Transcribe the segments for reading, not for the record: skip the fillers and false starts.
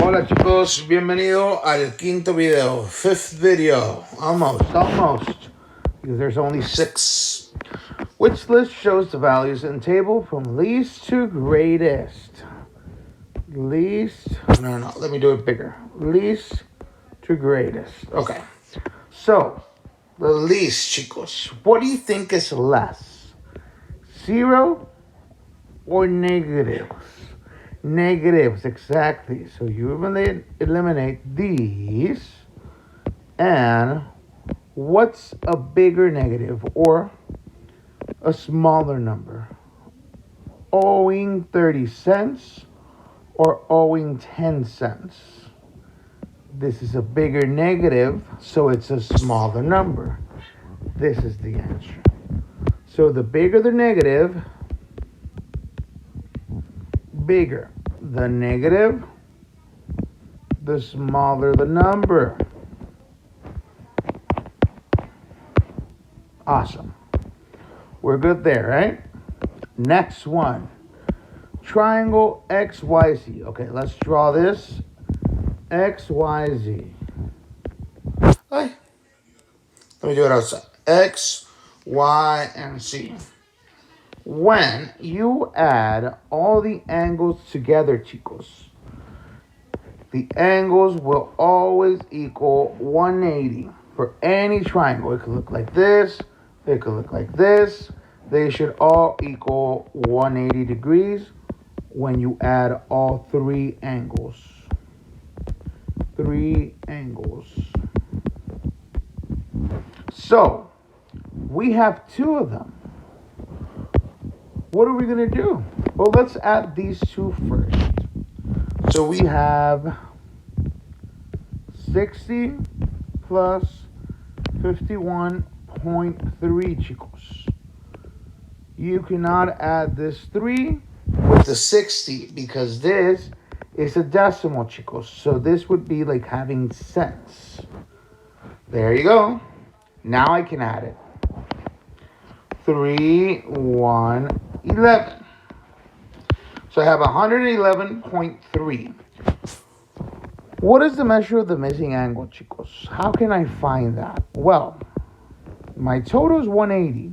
Hola chicos, bienvenido al quinto video, fifth video, almost, because there's only 6. Which list shows the values in table from least to greatest? No, let me do it bigger. Least to greatest. Okay, so the least, chicos, what do you think is less? 0 or negatives? Negatives, exactly. So you eliminate these. And what's a bigger negative or a smaller number? Owing 30 cents or owing 10 cents? This is a bigger negative, so it's a smaller number. This is the answer. So the bigger the negative, bigger the negative, the smaller the number. Awesome. We're good there, right? Next one. Triangle XYZ. Okay, let's draw this. XYZ. Hey. Let me do it outside. X, Y, and Z. When you add all the angles together, chicos, the angles will always equal 180 for any triangle. It could look like this. It could look like this. They should all equal 180 degrees when you add all 3 angles. 3 angles. So, we have 2 of them. What are we going to do? Well, let's add these 2 first. So we have 60 plus 51.3, chicos. You cannot add this 3 with the 60 because this is a decimal, chicos. So this would be like having cents. There you go. Now I can add it. 3, 1, 11. So I have 111.3. What is the measure of the missing angle, chicos? How can I find that? Well, my total is 180.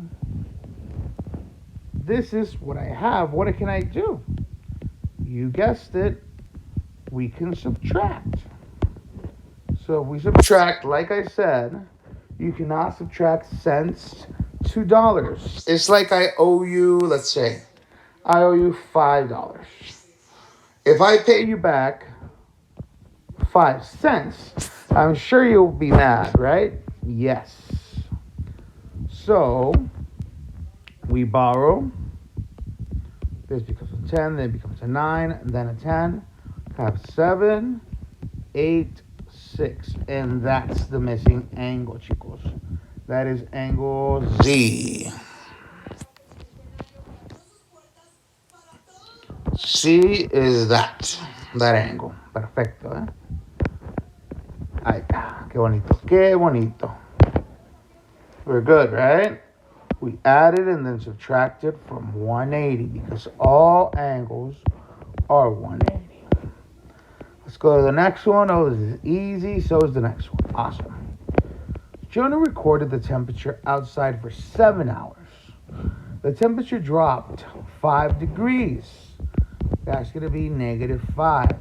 This is what I have. What can I do? You guessed it. We can subtract. So if we subtract, like I said, you cannot subtract cents to dollars. It's like I owe you, let's say, I owe you $5. If I pay you back 5 cents, I'm sure you'll be mad, right? Yes. So, we borrow. This becomes a 10, then it becomes a 9, and then a 10. Have 7, 8, 6. And that's the missing angle, chicos. That is angle Z. C is that angle. Perfecto, ¿eh? Ay, qué bonito, qué bonito. We're good, right? We added and then subtracted from 180 because all angles are 180. Let's go to the next one. Oh, this is easy. So is the next one. Awesome. Jonah recorded the temperature outside for 7 hours. The temperature dropped 5 degrees. That's going to be -5.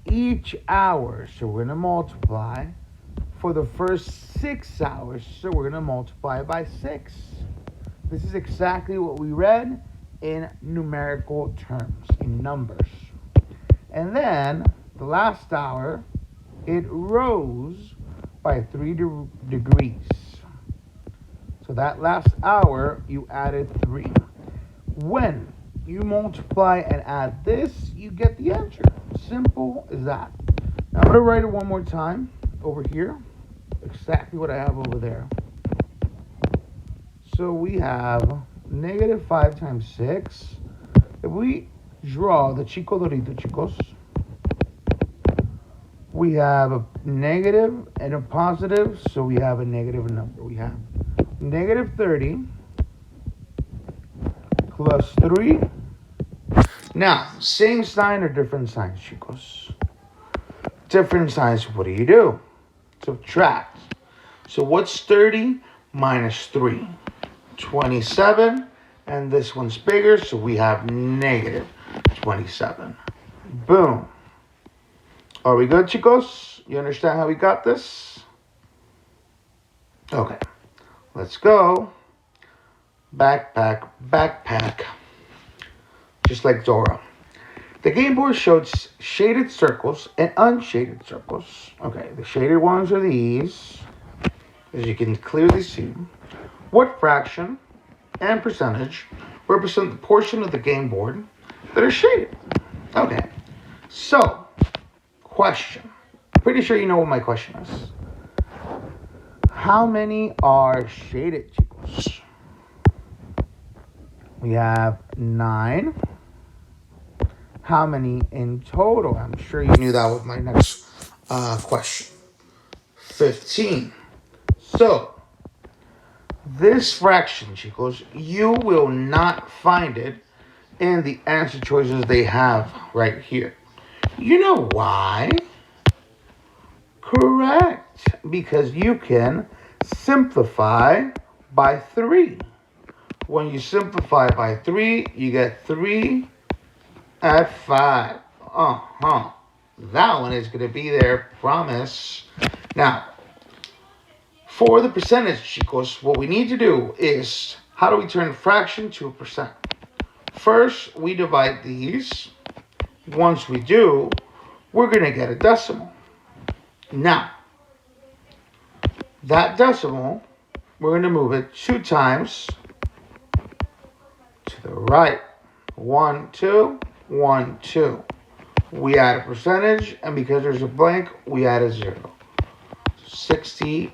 Each hour, so we're going to multiply for the first 6 hours, so we're going to multiply by 6. This is exactly what we read in numerical terms, in numbers. And then, the last hour, it rose by 3 degrees. So that last hour, you added 3. When you multiply and add this, you get the answer. Simple as that. Now I'm going to write it one more time over here. Exactly what I have over there. So we have -5 times 6. If we draw the Chico Dorito, chicos, we have a negative and a positive, so we have a negative number. We have -30 plus 3 Now, same sign or different signs, chicos? Different signs, what do? Subtract. So what's 30 minus 3? 27. And this one's bigger, so we have negative 27. Boom. Are we good, chicos? You understand how we got this? Okay. Let's go. Backpack, backpack. Just like Dora. The game board showed shaded circles and unshaded circles. Okay, the shaded ones are these, as you can clearly see. What fraction and percentage represent the portion of the game board that are shaded? Okay, so, question. Pretty sure you know what my question is. How many are shaded, chicos? We have 9. How many in total? I'm sure you knew that was my next question. 15. So, this fraction, chicos, you will not find it in the answer choices they have right here. You know why? Correct. Because you can simplify by 3. When you simplify by 3, you get 3 at 5. That one is going to be there, promise. Now, for the percentage, chicos, what we need to do is, how do we turn a fraction to a percent? First, we divide these. Once we do, we're going to get a decimal. Now, that decimal, we're going to move it 2 times to the right. 1, 2, 1, 2. We add a percentage, and because there's a blank, we add a 0. 60%.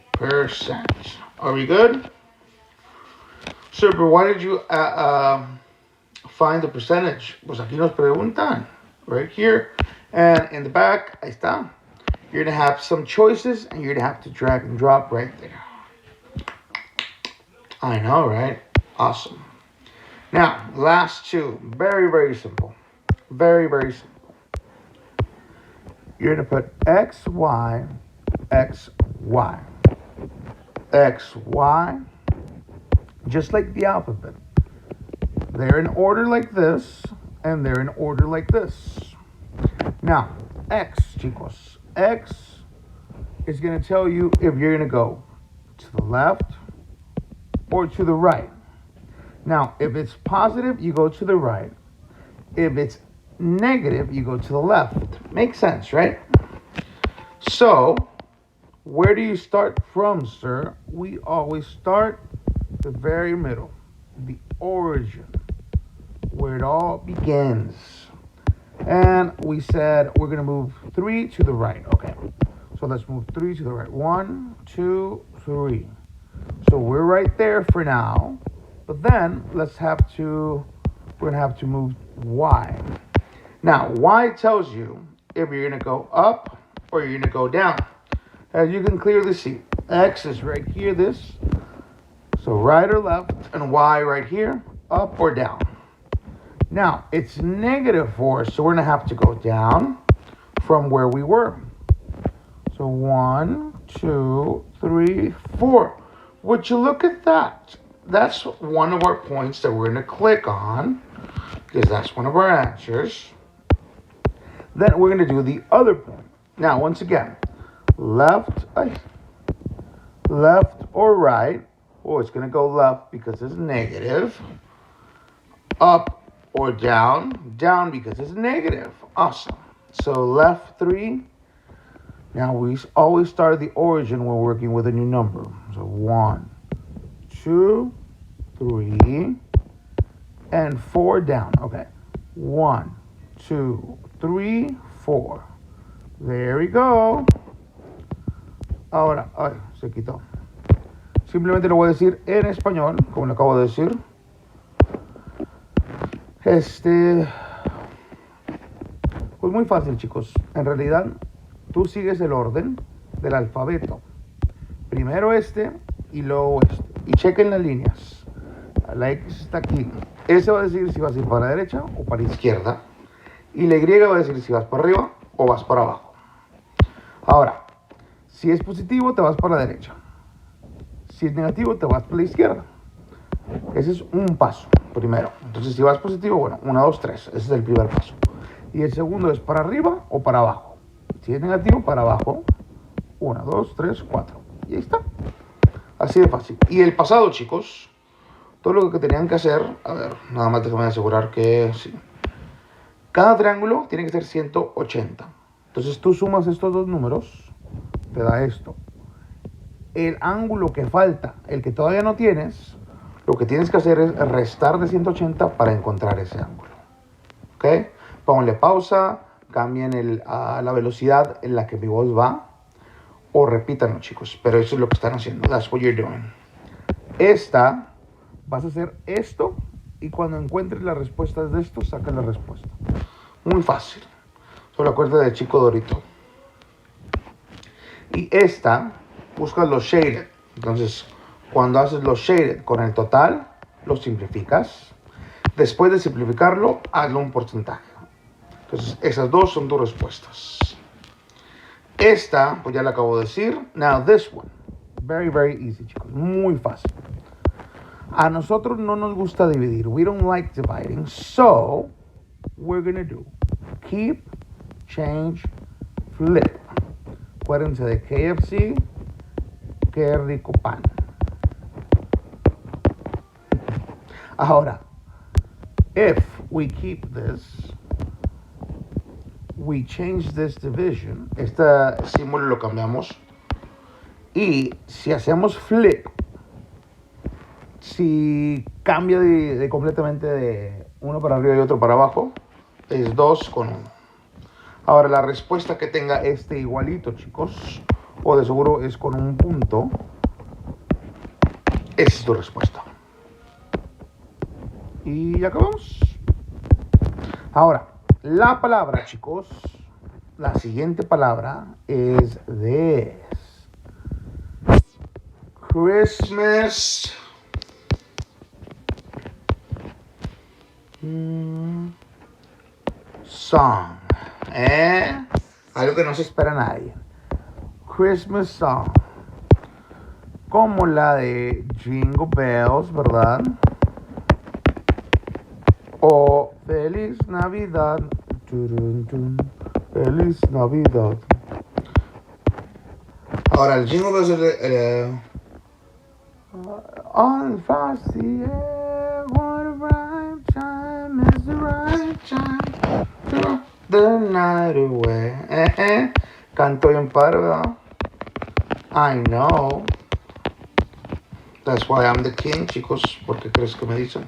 Are we good? Sir, but why did you find the percentage? Pues aquí nos preguntan. Right here. And in the back, ahí está. You're going to have some choices, and you're going to have to drag and drop right there. I know, right? Awesome. Now, last 2. Very, very simple. Very, very simple. You're going to put X, Y, X, Y. X, Y. Just like the alphabet. They're in order like this, and they're in order like this. Now, X, chicos. X is going to tell you if you're going to go to the left or to the right. Now, if it's positive, you go to the right. If it's negative, you go to the left. Makes sense, right? So, where do you start from, sir? We always start the very middle, the origin, where it all begins. And we said we're going to move 3 to the right. Okay, so let's move 3 to the right. 1, 2, 3. So we're right there for now. But then we're going to have to move Y. Now, Y tells you if you're going to go up or you're going to go down. As you can clearly see, X is right here, this. So right or left, and Y right here, up or down. Now, it's -4, so we're going to have to go down from where we were. So 1, 2, 3, 4. Would you look at that? That's one of our points that we're going to click on, because that's one of our answers. Then we're going to do the other point. Now, once again, left or right. Oh, it's going to go left because it's negative. Up or down. Down because it's negative. Awesome. So left 3. Now we always start the origin when we're working with a new number. So 1, 2, 3, and 4 down. Okay. 1, 2, 3, 4. There we go. Ahora, ay, se quitó. Simplemente lo voy a decir en español, como lo acabo de decir. Pues muy fácil, chicos. En realidad, tú sigues el orden del alfabeto. Primero y luego este. Y chequen las líneas. La X está aquí. S va a decir si vas a ir para la derecha o para la izquierda. Y la Y va a decir si vas para arriba o vas para abajo. Ahora, si es positivo, te vas para la derecha. Si es negativo, te vas para la izquierda. Ese es un paso, primero. Entonces, si vas positivo, bueno, 1, 2, 3. Ese es el primer paso. Y el segundo es para arriba o para abajo. Si es negativo, para abajo. 1, 2, 3, 4. Y ahí está. Así de fácil. Y el pasado, chicos, todo lo que tenían que hacer, a ver, nada más déjame asegurar que sí. Cada triángulo tiene que ser 180. Entonces tú sumas estos dos números, te da esto. El ángulo que falta, el que todavía no tienes, lo que tienes que hacer es restar de 180 para encontrar ese ángulo. ¿Ok? Pónganle pausa, cambien la velocidad en la que mi voz va, o repítanlo, chicos, pero eso es lo que están haciendo. That's what you're doing. Vas a hacer esto, y cuando encuentres las respuestas de esto, saca la respuesta. Muy fácil. Solo acuérdate de Chico Dorito. Y buscas los shaded. Entonces, cuando haces los shaded con el total, lo simplificas. Después de simplificarlo, hazlo un porcentaje. Entonces, esas dos son tus respuestas. Pues ya la acabo de decir. Now this one. Very, very easy, chicos. Muy fácil. A nosotros no nos gusta dividir. We don't like dividing. So, we're going to do keep, change, flip. Acuérdense de KFC. Qué rico pan. Ahora, if we keep this, we change this division. Este símbolo lo cambiamos. Y si hacemos flip, si cambia completamente de uno para arriba y otro para abajo, es 2 con 1. Ahora, la respuesta que tenga este igualito, chicos, o de seguro es con un punto, esa es tu respuesta. Y acabamos. Ahora, la palabra, chicos, la siguiente palabra es this. Christmas song. Algo que no se espera a nadie. Christmas song. Como la de Jingle Bells, ¿verdad? O Feliz Navidad. Feliz Navidad. Ahora, el Jingle Bells es on frosty air, what a bright time is the right time to the night away. Canto bien padre, ¿verdad? I know. That's why I'm the king, chicos. ¿Por qué crees que me dicen?